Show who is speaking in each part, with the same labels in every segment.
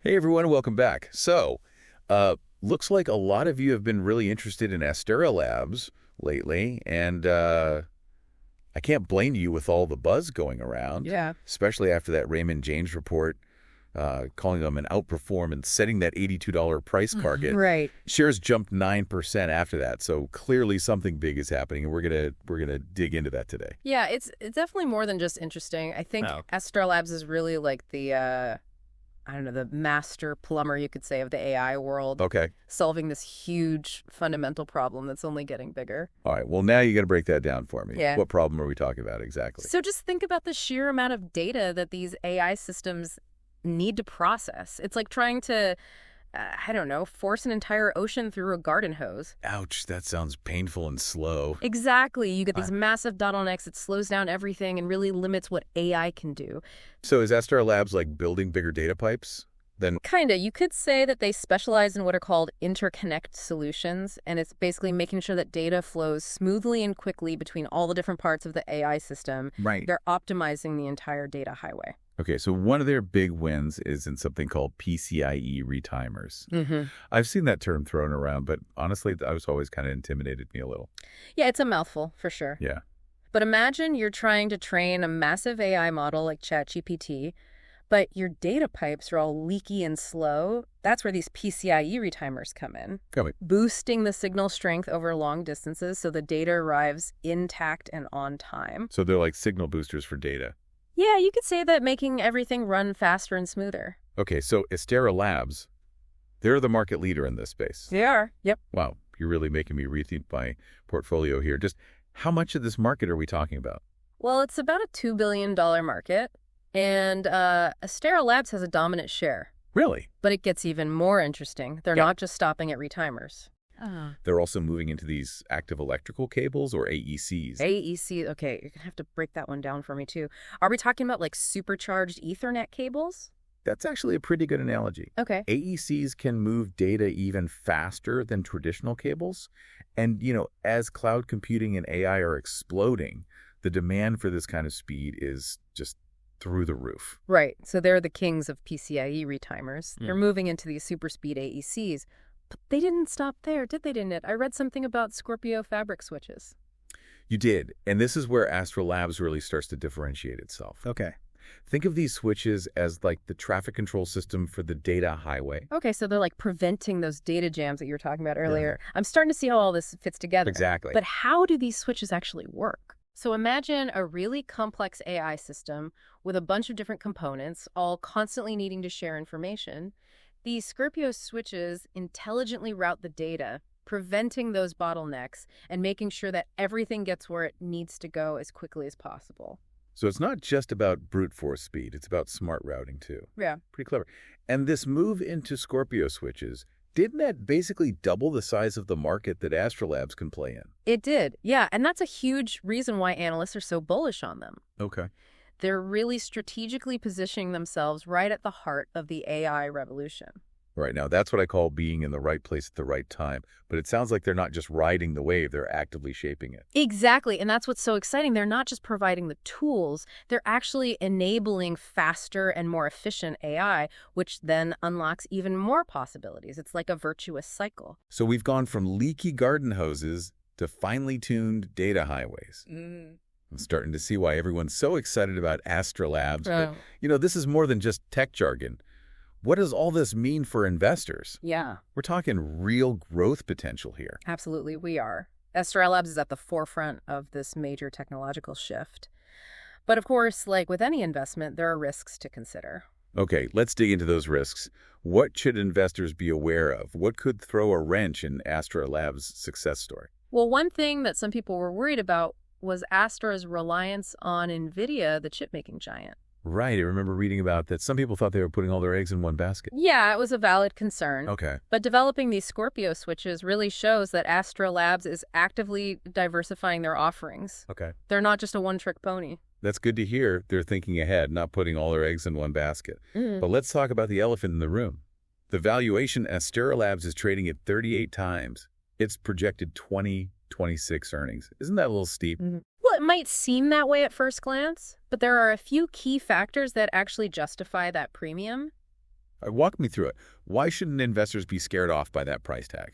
Speaker 1: Hey everyone, welcome back. Looks like a lot of you have been really interested in Astera Labs lately, and I can't blame you with all the buzz going around,
Speaker 2: Yeah.
Speaker 1: especially after that Raymond James report calling them an outperform and setting that $82 price target.
Speaker 2: Right.
Speaker 1: Shares jumped 9% after that, so clearly something big is happening, and we're gonna dig into that today.
Speaker 2: Yeah, it's definitely more than just interesting. I think
Speaker 1: Oh.
Speaker 2: Astera Labs is really like the I don't know, the master plumber, you could say, of the AI world,
Speaker 1: Okay.
Speaker 2: solving this huge fundamental problem that's only getting bigger.
Speaker 1: All right. Well, now you got to break that down for me.
Speaker 2: Yeah.
Speaker 1: What problem are we talking about exactly?
Speaker 2: So just think about the sheer amount of data that these AI systems need to process. It's like trying to, I don't know, force an entire ocean through a garden hose.
Speaker 1: Ouch, that sounds painful and slow.
Speaker 2: Exactly. You get these massive bottlenecks. It slows down everything and really limits what AI can do.
Speaker 1: So is Astera Labs like building bigger data pipes? Then
Speaker 2: Kinda. You could say that they specialize in what are called interconnect solutions, and it's basically making sure that data flows smoothly and quickly between all the different parts of the AI system.
Speaker 1: Right.
Speaker 2: They're optimizing the entire data highway.
Speaker 1: Okay, so one of their big wins is in something called PCIe retimers.
Speaker 2: Mm-hmm.
Speaker 1: I've seen that term thrown around, but honestly, I was always kind of intimidated me a little.
Speaker 2: Yeah, it's a mouthful, for sure.
Speaker 1: Yeah.
Speaker 2: But imagine you're trying to train a massive AI model like ChatGPT, but your data pipes are all leaky and slow. That's where these PCIe retimers come in,
Speaker 1: Got it.
Speaker 2: boosting the signal strength over long distances so the data arrives intact and on time.
Speaker 1: So they're like signal boosters for data.
Speaker 2: Yeah, you could say that, making everything run faster and smoother.
Speaker 1: Okay, so Astera Labs, they're the market leader in this space.
Speaker 2: They are. Yep.
Speaker 1: Wow, you're really making me rethink my portfolio here. Just how much of this market are we talking about?
Speaker 2: Well, it's about a $2 billion market, and Astera Labs has a dominant share.
Speaker 1: Really?
Speaker 2: But it gets even more interesting. They're not just stopping at retimers.
Speaker 1: They're also moving into these active electrical cables, or AECs.
Speaker 2: AEC, okay, you're going to have to break that one down for me, too. Are we talking about, like, supercharged Ethernet cables?
Speaker 1: That's actually a pretty good analogy.
Speaker 2: Okay.
Speaker 1: AECs can move data even faster than traditional cables. And, as cloud computing and AI are exploding, the demand for this kind of speed is just through the roof.
Speaker 2: Right. So they're the kings of PCIe retimers. They're moving into these super speed AECs. But they didn't stop there, did they, didn't it? I read something about Scorpio fabric switches.
Speaker 1: You did. And this is where Astera Labs really starts to differentiate itself.
Speaker 3: Okay.
Speaker 1: Think of these switches as like the traffic control system for the data highway.
Speaker 2: Okay, so they're like preventing those data jams that you were talking about earlier. I'm starting to see how all this fits together.
Speaker 1: Exactly.
Speaker 2: But how do these switches actually work? So imagine a really complex AI system with a bunch of different components, all constantly needing to share information. These Scorpio switches intelligently route the data, preventing those bottlenecks and making sure that everything gets where it needs to go as quickly as possible.
Speaker 1: So it's not just about brute force speed, it's about smart routing too.
Speaker 2: Yeah.
Speaker 1: Pretty clever. And this move into Scorpio switches, didn't that basically double the size of the market that Astera Labs can play in?
Speaker 2: It did. Yeah, and that's a huge reason why analysts are so bullish on them.
Speaker 1: Okay.
Speaker 2: They're really strategically positioning themselves right at the heart of the AI revolution.
Speaker 1: Right. Now, that's what I call being in the right place at the right time. But it sounds like they're not just riding the wave, they're actively shaping it.
Speaker 2: Exactly, and that's what's so exciting. They're not just providing the tools, they're actually enabling faster and more efficient AI, which then unlocks even more possibilities. It's like a virtuous cycle.
Speaker 1: So we've gone from leaky garden hoses to finely tuned data highways. I'm starting to see why everyone's so excited about Astera Labs. But, this is more than just tech jargon. What does all this mean for investors?
Speaker 2: Yeah.
Speaker 1: We're talking real growth potential here.
Speaker 2: Absolutely, we are. Astera Labs is at the forefront of this major technological shift. But of course, like with any investment, there are risks to consider.
Speaker 1: Okay, let's dig into those risks. What should investors be aware of? What could throw a wrench in Astera Labs' success story?
Speaker 2: Well, one thing that some people were worried about was Astera's reliance on NVIDIA, the chip-making giant.
Speaker 1: Right, I remember reading about that. Some people thought they were putting all their eggs in one basket.
Speaker 2: Yeah, it was a valid concern.
Speaker 1: Okay.
Speaker 2: But developing these Scorpio switches really shows that Astera Labs is actively diversifying their offerings.
Speaker 1: Okay.
Speaker 2: They're not just a one-trick pony.
Speaker 1: That's good to hear. They're thinking ahead, not putting all their eggs in one basket. But let's talk about the elephant in the room. The valuation Astera Labs is trading at 38 times. It's projected 2026 earnings. Isn't that a little steep?
Speaker 2: Well, it might seem that way at first glance, but there are a few key factors that actually justify that premium.
Speaker 1: Walk me through it. Why shouldn't investors be scared off by that price tag?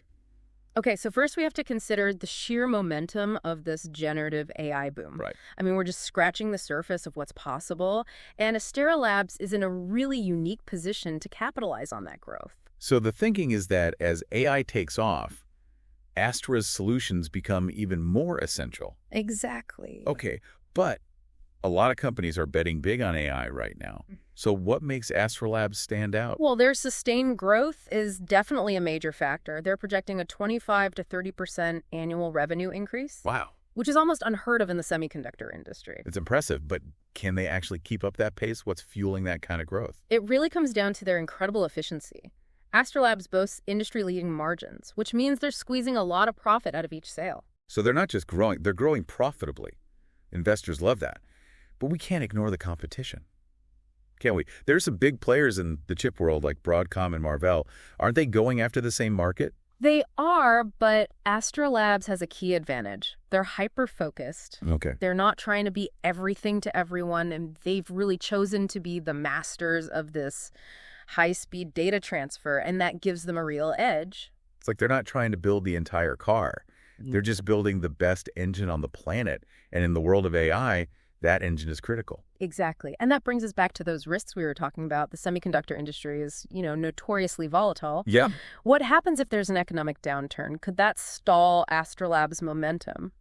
Speaker 2: Okay, so first we have to consider the sheer momentum of this generative AI boom.
Speaker 1: Right.
Speaker 2: I mean, we're just scratching the surface of what's possible, and Astera Labs is in a really unique position to capitalize on that growth.
Speaker 1: So the thinking is that as AI takes off, Astera's solutions become even more essential.
Speaker 2: Exactly.
Speaker 1: Okay, but a lot of companies are betting big on AI right now. So what makes Astera Labs stand out?
Speaker 2: Well, their sustained growth is definitely a major factor. They're projecting a 25 to 30% annual revenue increase.
Speaker 1: Wow.
Speaker 2: Which is almost unheard of in the semiconductor industry.
Speaker 1: It's impressive, but can they actually keep up that pace? What's fueling that kind of growth?
Speaker 2: It really comes down to their incredible efficiency. Astera Labs boasts industry-leading margins, which means they're squeezing a lot of profit out of each sale.
Speaker 1: So they're not just growing, they're growing profitably. Investors love that. But we can't ignore the competition. Can we? There's some big players in the chip world like Broadcom and Marvell. Aren't they going after the same market?
Speaker 2: They are, but Astera Labs has a key advantage. They're hyper-focused.
Speaker 1: Okay.
Speaker 2: They're not trying to be everything to everyone, and they've really chosen to be the masters of this high-speed data transfer, and that gives them a real edge.
Speaker 1: It's like they're not trying to build the entire car. They're just building the best engine on the planet. And in the world of AI, that engine is critical.
Speaker 2: Exactly. And that brings us back to those risks we were talking about. The semiconductor industry is, notoriously volatile.
Speaker 1: Yeah.
Speaker 2: What happens if there's an economic downturn? Could that stall Astera Labs' momentum?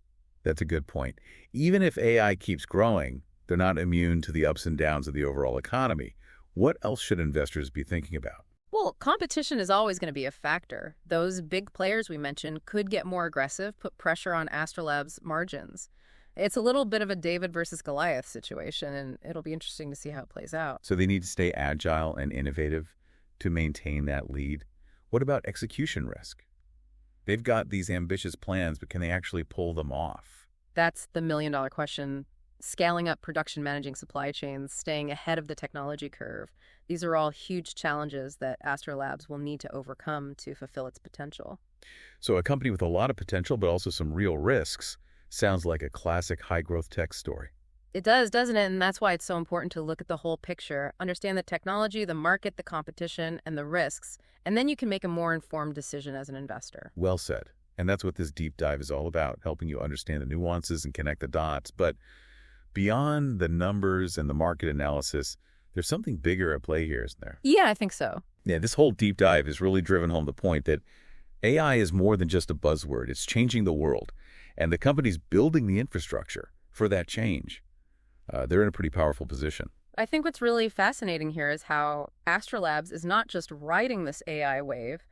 Speaker 1: That's a good point. Even if AI keeps growing, they're not immune to the ups and downs of the overall economy. What else should investors be thinking about?
Speaker 2: Well, competition is always going to be a factor. Those big players we mentioned could get more aggressive, put pressure on Astera Labs' margins. It's a little bit of a David versus Goliath situation, and it'll be interesting to see how it plays out.
Speaker 1: So they need to stay agile and innovative to maintain that lead. What about execution risk? They've got these ambitious plans, but can they actually pull them off?
Speaker 2: That's the million-dollar question. Scaling up production, managing supply chains, staying ahead of the technology curve. These are all huge challenges that Astera Labs will need to overcome to fulfill its potential.
Speaker 1: So a company with a lot of potential, but also some real risks, sounds like a classic high-growth tech story.
Speaker 2: It does, doesn't it? And that's why it's so important to look at the whole picture, understand the technology, the market, the competition, and the risks, and then you can make a more informed decision as an investor.
Speaker 1: Well said. And that's what this deep dive is all about, helping you understand the nuances and connect the dots. But beyond the numbers and the market analysis, there's something bigger at play here, isn't there?
Speaker 2: Yeah, I think so.
Speaker 1: Yeah, this whole deep dive has really driven home the point that AI is more than just a buzzword. It's changing the world. And the companies building the infrastructure for that change, they're in a pretty powerful position.
Speaker 2: I think what's really fascinating here is how Astera Labs is not just riding this AI wave.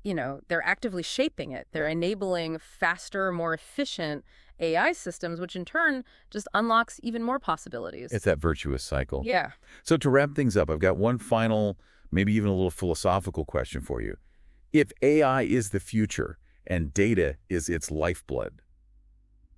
Speaker 2: They're actively shaping it. They're enabling faster, more efficient AI systems, which in turn just unlocks even more possibilities.
Speaker 1: It's that virtuous cycle.
Speaker 2: Yeah.
Speaker 1: So to wrap things up, I've got one final, maybe even a little philosophical question for you. If AI is the future and data is its lifeblood,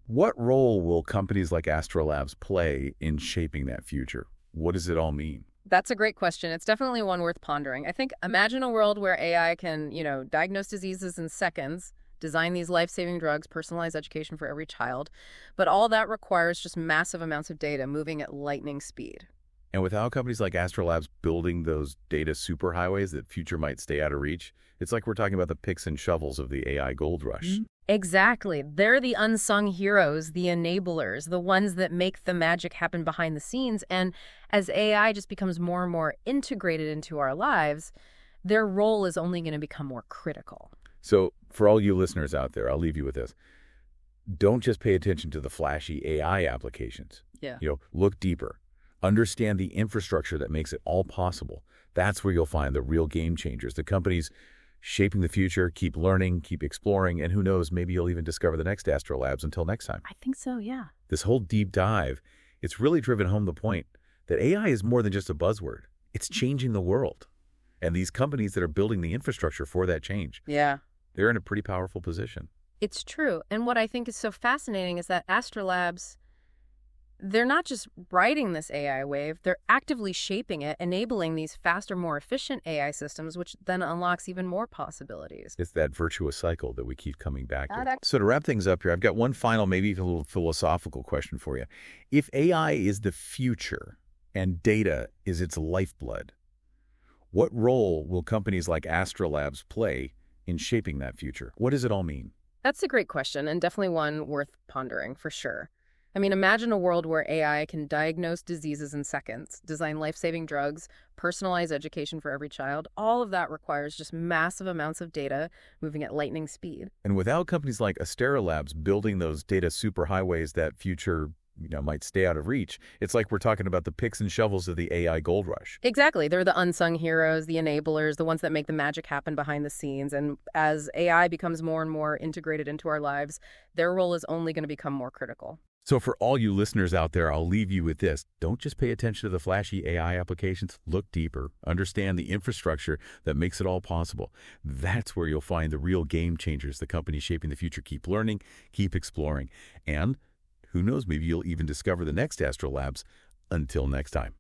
Speaker 1: what role will companies like Astera Labs play in shaping that future? What does it all mean?
Speaker 2: That's a great question. It's definitely one worth pondering. I think imagine a world where AI can, diagnose diseases in seconds, design these life-saving drugs, personalize education for every child. But all that requires just massive amounts of data moving at lightning speed.
Speaker 1: And without companies like Astera Labs building those data superhighways that future might stay out of reach, it's like we're talking about the picks and shovels of the AI gold rush.
Speaker 2: Exactly. They're the unsung heroes, the enablers, the ones that make the magic happen behind the scenes. And as AI just becomes more and more integrated into our lives, their role is only going to become more critical.
Speaker 1: So for all you listeners out there, I'll leave you with this. Don't just pay attention to the flashy AI applications.
Speaker 2: Yeah.
Speaker 1: Look deeper. Understand the infrastructure that makes it all possible. That's where you'll find the real game changers, the companies shaping the future. Keep learning, keep exploring, and who knows, maybe you'll even discover the next Astera Labs. Until next time.
Speaker 2: I think so, yeah.
Speaker 1: This whole deep dive, it's really driven home the point that AI is more than just a buzzword. It's changing the world. And these companies that are building the infrastructure for that change, they're in a pretty powerful position.
Speaker 2: It's true. And what I think is so fascinating is that Astera Labs, they're not just riding this AI wave, they're actively shaping it, enabling these faster, more efficient AI systems, which then unlocks even more possibilities.
Speaker 1: It's that virtuous cycle that we keep coming back to. So to wrap things up here, I've got one final, maybe even a little philosophical question for you. If AI is the future and data is its lifeblood, What role will companies like Astera Labs play in shaping that future? What does it all mean?
Speaker 2: That's a great question, and definitely one worth pondering, for sure. I mean, imagine a world where AI can diagnose diseases in seconds, design life-saving drugs, personalize education for every child. All of that requires just massive amounts of data moving at lightning speed.
Speaker 1: And without companies like Astera Labs building those data superhighways, that future might stay out of reach. It's like we're talking about the picks and shovels of the AI gold rush.
Speaker 2: Exactly. They're the unsung heroes, the enablers, the ones that make the magic happen behind the scenes. And as AI becomes more and more integrated into our lives, their role is only going to become more critical.
Speaker 1: So for all you listeners out there, I'll leave you with this. Don't just pay attention to the flashy AI applications. Look deeper. Understand the infrastructure that makes it all possible. That's where you'll find the real game changers. The companies shaping the future keep learning, keep exploring. And who knows, maybe you'll even discover the next Astera Labs. Until next time.